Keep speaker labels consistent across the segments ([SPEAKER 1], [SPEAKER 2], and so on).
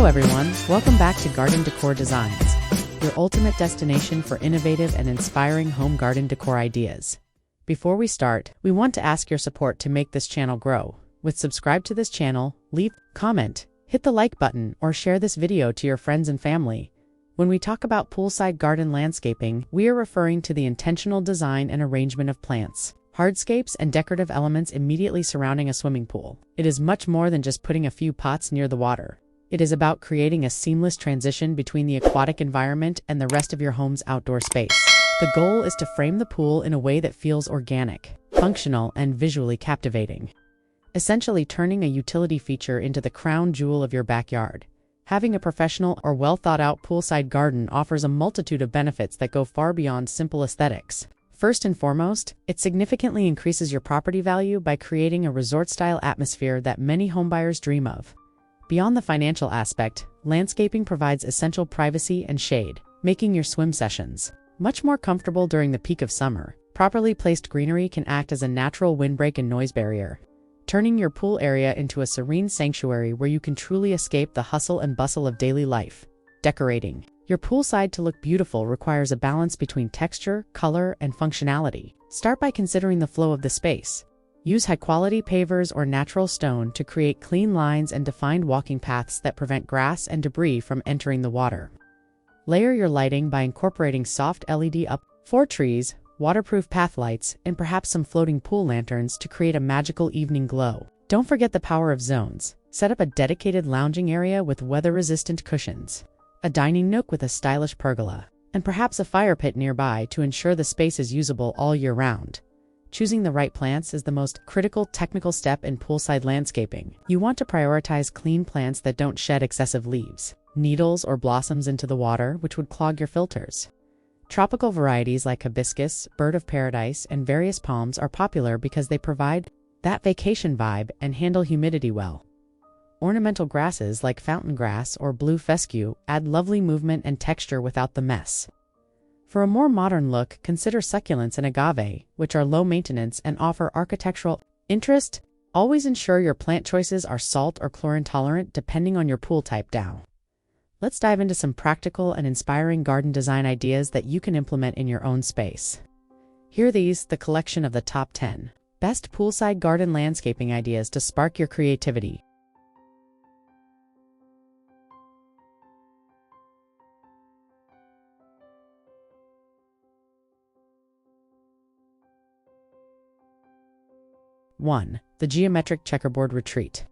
[SPEAKER 1] everyone, welcome back to Garden Decor Designs, your ultimate destination for innovative and inspiring home garden decor ideas. Before we start, we want to ask your support to make this channel grow. Subscribe to this channel, leave a comment, hit the like button, or share this video to your friends and family. When we talk about poolside garden landscaping, we are referring to the intentional design and arrangement of plants, hardscapes, and decorative elements immediately surrounding a swimming pool. It is much more than just putting a few pots near the water. It is about creating a seamless transition between the aquatic environment and the rest of your home's outdoor space. The goal is to frame the pool in a way that feels organic, functional, and visually captivating, essentially turning a utility feature into the crown jewel of your backyard. Having a professional or well-thought-out poolside garden offers a multitude of benefits that go far beyond simple aesthetics. First and foremost, it significantly increases your property value by creating a resort-style atmosphere that many homebuyers dream of. Beyond the financial aspect, landscaping provides essential privacy and shade, making your swim sessions much more comfortable during the peak of summer. Properly placed greenery can act as a natural windbreak and noise barrier, turning your pool area into a serene sanctuary where you can truly escape the hustle and bustle of daily life. Decorating your poolside to look beautiful requires a balance between texture, color, and functionality. Start by considering the flow of the space. Use high-quality pavers or natural stone to create clean lines and defined walking paths that prevent grass and debris from entering the water. Layer your lighting by incorporating soft LED for trees, waterproof path lights, and perhaps some floating pool lanterns to create a magical evening glow. Don't forget the power of zones. Set up a dedicated lounging area with weather-resistant cushions, a dining nook with a stylish pergola, and perhaps a fire pit nearby to ensure the space is usable all year round. Choosing the right plants is the most critical technical step in poolside landscaping. You want to prioritize clean plants that don't shed excessive leaves, needles, or blossoms into the water, which would clog your filters. Tropical varieties like hibiscus, bird of paradise, and various palms are popular because they provide that vacation vibe and handle humidity well. Ornamental grasses like fountain grass or blue fescue add lovely movement and texture without the mess. For a more modern look, consider succulents and agave, which are low maintenance and offer architectural interest. Always ensure your plant choices are salt or chlorine tolerant depending on your pool type. Now, let's dive into some practical and inspiring garden design ideas that you can implement in your own space. Here are the collection of the top 10 best poolside garden landscaping ideas to spark your creativity. One, the geometric checkerboard retreat.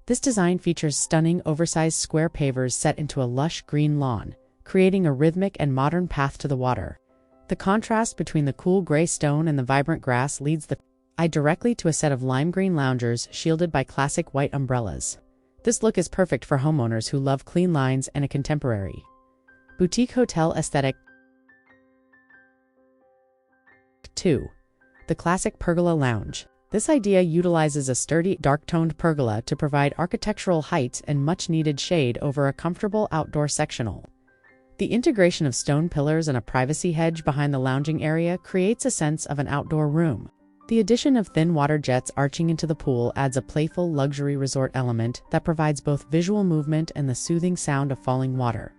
[SPEAKER 1] This design features stunning oversized square pavers set into a lush green lawn, creating a rhythmic and modern path to the water. The contrast between the cool gray stone and the vibrant grass leads the eye directly to a set of lime green loungers shielded by classic white umbrellas. This look is perfect for homeowners who love clean lines and a contemporary boutique hotel aesthetic. 2. The classic pergola lounge. This idea utilizes a sturdy, dark-toned pergola to provide architectural height and much-needed shade over a comfortable outdoor sectional. The integration of stone pillars and a privacy hedge behind the lounging area creates a sense of an outdoor room. The addition of thin water jets arching into the pool adds a playful luxury resort element that provides both visual movement and the soothing sound of falling water.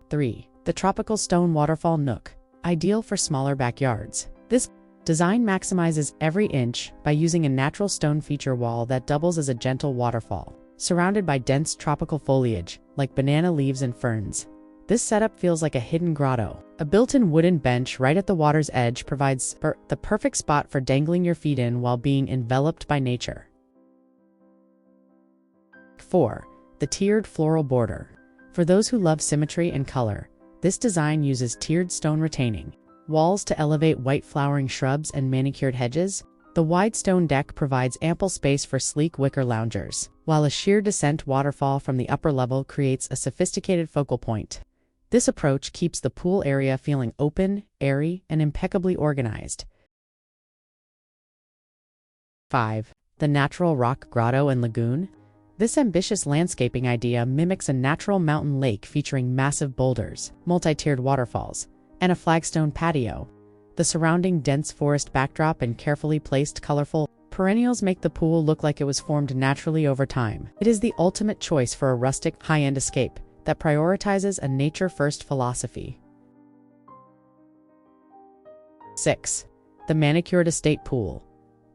[SPEAKER 1] 3. The tropical stone waterfall nook. Ideal for smaller backyards. This design maximizes every inch by using a natural stone feature wall that doubles as a gentle waterfall, surrounded by dense tropical foliage, like banana leaves and ferns. This setup feels like a hidden grotto. A built-in wooden bench right at the water's edge provides the perfect spot for dangling your feet in while being enveloped by nature. 4. The tiered floral border. For those who love symmetry and color, this design uses tiered stone retaining walls to elevate white flowering shrubs and manicured hedges. The wide stone deck provides ample space for sleek wicker loungers, while a sheer descent waterfall from the upper level creates a sophisticated focal point. This approach keeps the pool area feeling open, airy, and impeccably organized. 5. The natural rock grotto and lagoon. This ambitious landscaping idea mimics a natural mountain lake featuring massive boulders, multi-tiered waterfalls, and a flagstone patio. The surrounding dense forest backdrop and carefully placed colorful Perennials make the pool look like it was formed naturally over time. It is the ultimate choice for a rustic, high-end escape that prioritizes a nature-first philosophy. 6. The manicured estate pool.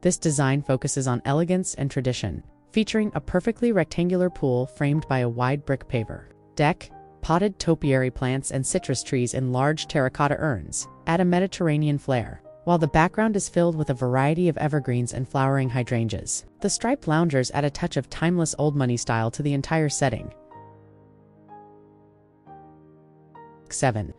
[SPEAKER 1] This design focuses on elegance and tradition, featuring a perfectly rectangular pool framed by a wide brick paver. Deck, potted topiary plants and citrus trees in large terracotta urns add a Mediterranean flair, while the background is filled with a variety of evergreens and flowering hydrangeas. The striped loungers add a touch of timeless old money style to the entire setting. 7.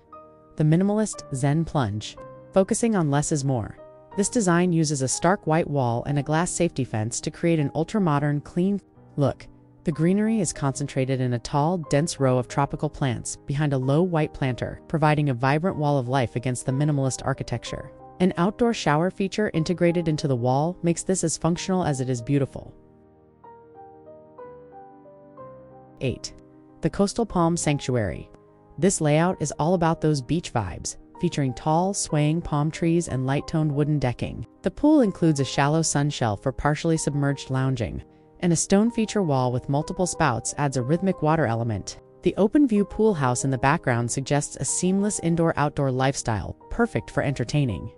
[SPEAKER 1] The minimalist Zen plunge. Focusing on less is more. This design uses a stark white wall and a glass safety fence to create an ultra-modern, clean look. The greenery is concentrated in a tall, dense row of tropical plants behind a low white planter, providing a vibrant wall of life against the minimalist architecture. An outdoor shower feature integrated into the wall makes this as functional as it is beautiful. 8. The Coastal Palm Sanctuary. This layout is all about those beach vibes, featuring tall, swaying palm trees and light-toned wooden decking. The pool includes a shallow sun shelf for partially submerged lounging, and a stone feature wall with multiple spouts adds a rhythmic water element. The open-view pool house in the background suggests a seamless indoor-outdoor lifestyle, perfect for entertaining.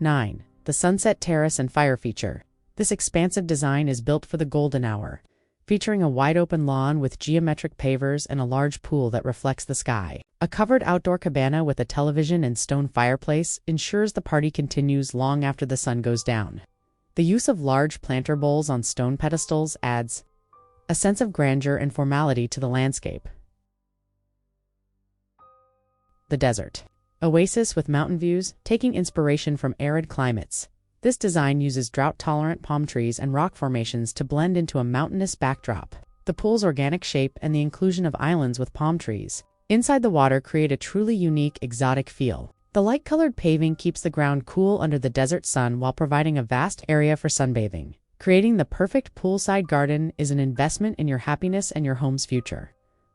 [SPEAKER 1] 9. The Sunset Terrace and Fire feature. This expansive design is built for the golden hour, featuring a wide-open lawn with geometric pavers and a large pool that reflects the sky. A covered outdoor cabana with a television and stone fireplace ensures the party continues long after the sun goes down. The use of large planter bowls on stone pedestals adds a sense of grandeur and formality to the landscape. The desert. Oasis with mountain views, taking inspiration from arid climates. This design uses drought-tolerant palm trees and rock formations to blend into a mountainous backdrop. The pool's organic shape and the inclusion of islands with palm trees inside the water create a truly unique, exotic feel. The light-colored paving keeps the ground cool under the desert sun while providing a vast area for sunbathing. Creating the perfect poolside garden is an investment in your happiness and your home's future.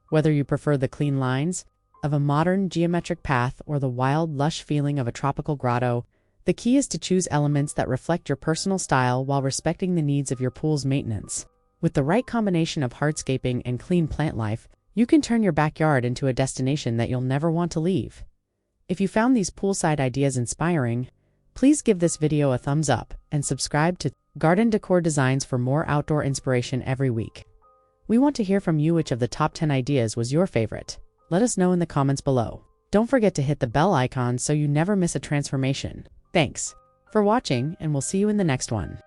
[SPEAKER 1] Whether you prefer the clean lines of a modern geometric path or the wild, lush feeling of a tropical grotto, the key is to choose elements that reflect your personal style while respecting the needs of your pool's maintenance. With the right combination of hardscaping and clean plant life, you can turn your backyard into a destination that you'll never want to leave. If you found these poolside ideas inspiring, please give this video a thumbs up and subscribe to Garden Decor Designs for more outdoor inspiration every week. We want to hear from you which of the top 10 ideas was your favorite. Let us know in the comments below. Don't forget to hit the bell icon so you never miss a transformation. Thanks for watching, and we'll see you in the next one.